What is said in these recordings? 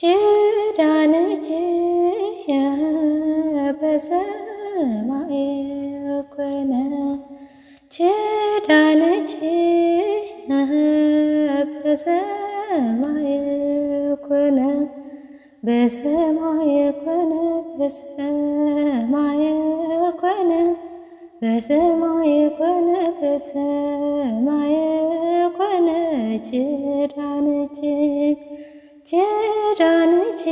ኪዳንኪ በሰማይ ኮነ ኪዳንኪ በሰማይ ኮነ በሰማይ ኮነ በሰማይ ኮነ በሰማይ ኮነ በሰማይ ኮነ ኪዳንኪ ኪዳንኪ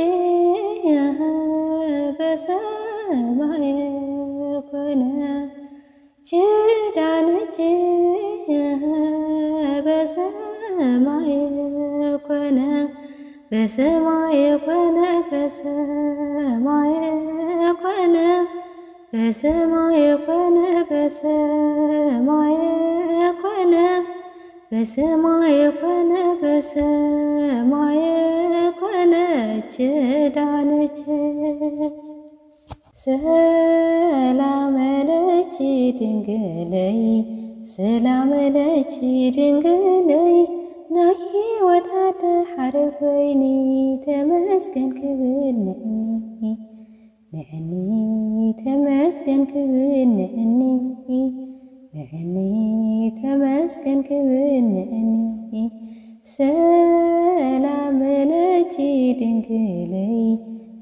በሰማይ ኮነ ኪዳንኪ በሰማይ ኮነ በሰማይ ኮነ በሰማይ ኮነ በሰማይ ኮነ በሰማይ ኮነ በሰማይ ኮነ በሰማይ ኮነ ኪዳንኪ ሰላም ለኪ ድንግለይ ሰላም ለኪ ድንግለይ ናይ ሕይወት አድሓረ ኮይኒ ተመስገን ክብል ንዕኒ ተመስገን ክብል ንዕኒ ተመስገን ክብል ንዕኒ ሰላም ለኪ ድንግለይ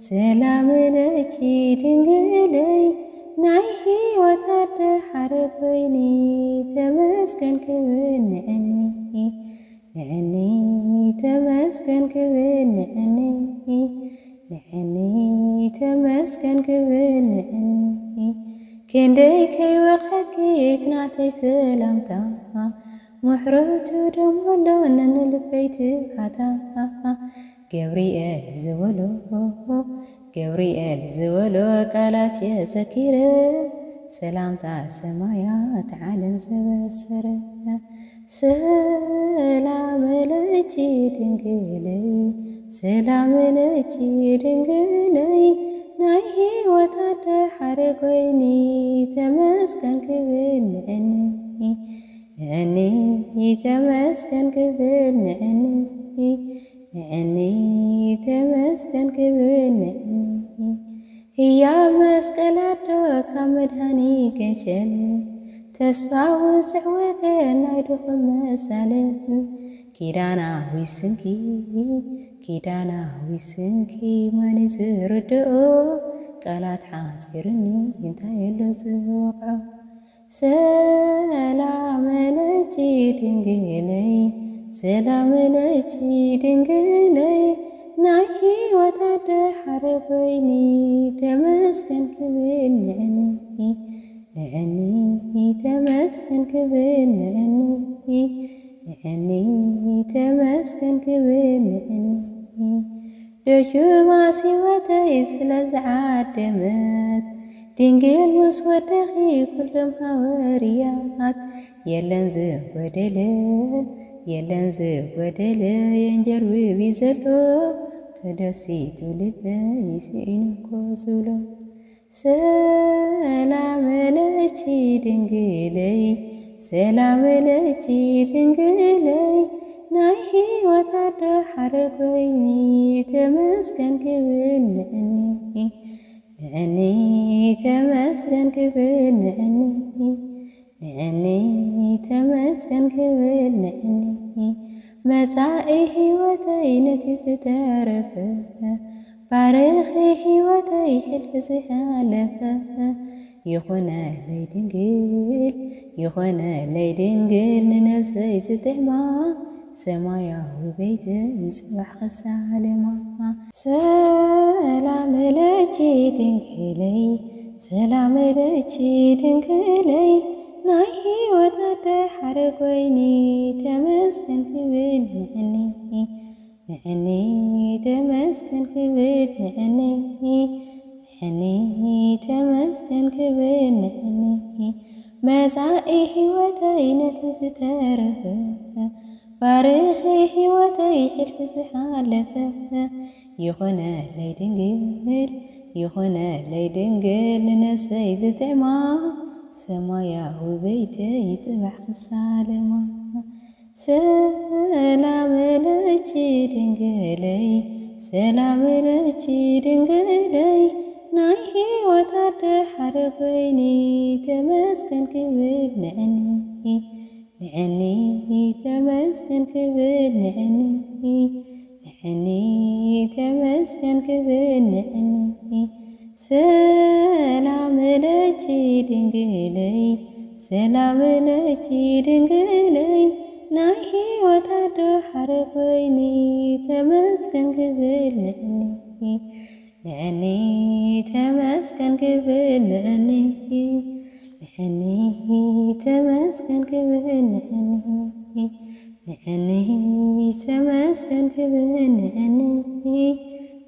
ሰላም ለኪ ድንግለይ ናይ ሕይወት አድሓረ ኮይኒ ተመስገን ክብል ንዕኒ ንዕኒ ተመስገን ክብል ንዕኒ ንዕኒ ተመስገን ክብል ንዕኒ ክንደይ ከይወቕዐኪ ናተይ ሰላምታ ምሕረቱ ደሞሎ ነንልበይ ትብዓታ ገብርኤል ዝበሎ ገብርኤል ዝበሎ ቃላት የዘኪረ ሰላምታ ሰማያት ዓለም ዘበሰረ ሰላም ለኪ ድንግለይ ሰላም ለኪ ድንግለይ ናይ ሕይወት አድሓረ ኮይኒ ተመስገን ክብል ንዕኒ ንዕኒ ተመስገን ክብል ንዕኒ ንዕኒ ተመስገን ክብል ንዕኒ ሕያብ መስቀል ኣዶ ካብ መድሃኒ ገጀል ተስፋ ውፅዕ ወገን ናይ ድኹም መሳለል ኪዳናዊ ስንኪ ኪዳናዊ ስንኪ መን ዝርድኦ ቃላት ሓፂርኒ እንታይ የሎ ዝወቕዖ ሰላም ለኪ ድንግለይ ሰላም ለኪ ድንግለይ ናይ ሕይወት አድሓረ ኮይኒ ተመስገን ክብል ንዕኒ ንዕኒ ተመስገን ክብል ንዕኒ ንዕኒ ተመስገን ክብል ንዕኒ ደጁማስ ሕይወተይ ስለዝዓደመት ድንግል ምስ ወደኺ ኩሎም ሃዋርያት የለን ዝጐደለ የለን ዝጐደለ የንጀርብቢ ዘሎ ተደሲቱ ልበይ ስዒንኮ ዝብሎ ሰላም ለኪ ድንግለይ ሰላም ለኪ ድንግለይ ናይ ሕይወት አድሓረ ኮይኒ ተመስገን ክብል ንዕኒ ንዕኒ ተመስገን ክብል ንዕኒ ንዕኒ ተመስገን ክብል ንዕኒ መጻኢ ሕይወተይ ነቲ ዝተረፈ ባርኺ ሕይወተይ ሕልፊ ዝሃለፈ ይኹነለይ ድንግል ይኹነለይ ድንግል ንነፍሰይ ዝጥዕማ ሰማያዊ ቤተይ ይጽባሕ ክሳለማ ሰላም ለኪ ድንግለይ ሰላም ለኪ ድንግለይ ናይ ሕይወት አድሓረ ኮይኒ ተመስገን ክብል ንዕኒ ንዕኒ ተመስገን ክብል ንዕኒ ንዕኒ ተመስገን ክብል ንዕኒ መጻኢ ሕይወተይ ነቲ ዝተረፈ ባርኺ ሕይወተይ ሕልፊ ዝሓለፈ ይኹነለይ ድንግል ይኹነለይ ድንግል ንነፍሰይ ዝጥዕማ ሰማያዊ ቤተይ ይጽባሕ ክሳለማ ሰላም ለኪ ድንግለይ ሰላም ለኪ ድንግለይ ናይ ሕይወት ኣድሓር ኮይኒ ተመስገን ክብል ንዕኒ ተመስገን ክብል ንዕኒ ተመስገን ክብል ንዕኒ ሰላም ለኪ ድንግለይ ሰላም ለኪ ድንግለይ ናይ ሕይወት ኣድሓር ኮይኒ ተመስገን ክብል ንዕኒ ተመስገን ክብል ንዕኒ ተመስገን ክብል ንዕኒ ተመስገን ክብል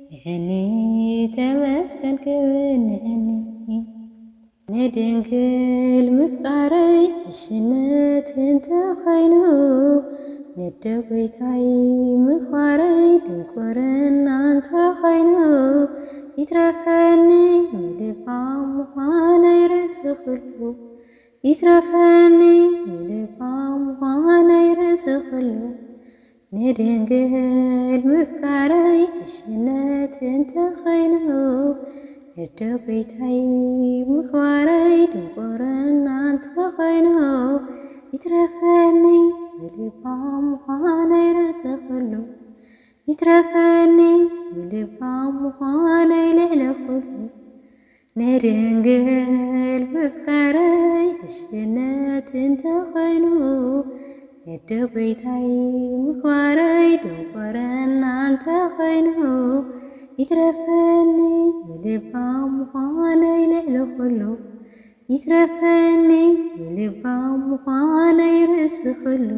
ንዕኒ ተመስገን ክብል ንዕኒ ንድንግል ምፍቃረይ እሽነት እንተኾይኑ ንደጎይታይ ምኽባረይ ድንቁርና እንተኾይኑ ይትረፈኒ ምልባም ምዃነይ ርእሲ ኩሉ ይትረፈኒ ምልባም ምዃነይ ርእሲ ኩሉ ንድንግል ምፍቃረይ እሽነት እንተኾይኑ ንደጎይታይ ምኽባረይ ድንቁርና እንተኾይኑ ይትረፈኒ ምልባም ምዃነይ ርእሲ ኩሉ ይትረፈኒ ምልባም ምዃነይ ልዕሊ ኩሉ ንድንግል ምፍቃረይ እሽነት እንተኾይኑ ንደጎይታይ ምኽባረይ ድንቁርና እንተኾይኑ ይትረፈኒ ምልባም ምዃነይ ልዕሊ ኩሉ ይትረፈኒ ምልባም ምዃነይ ርእሲ ኩሉ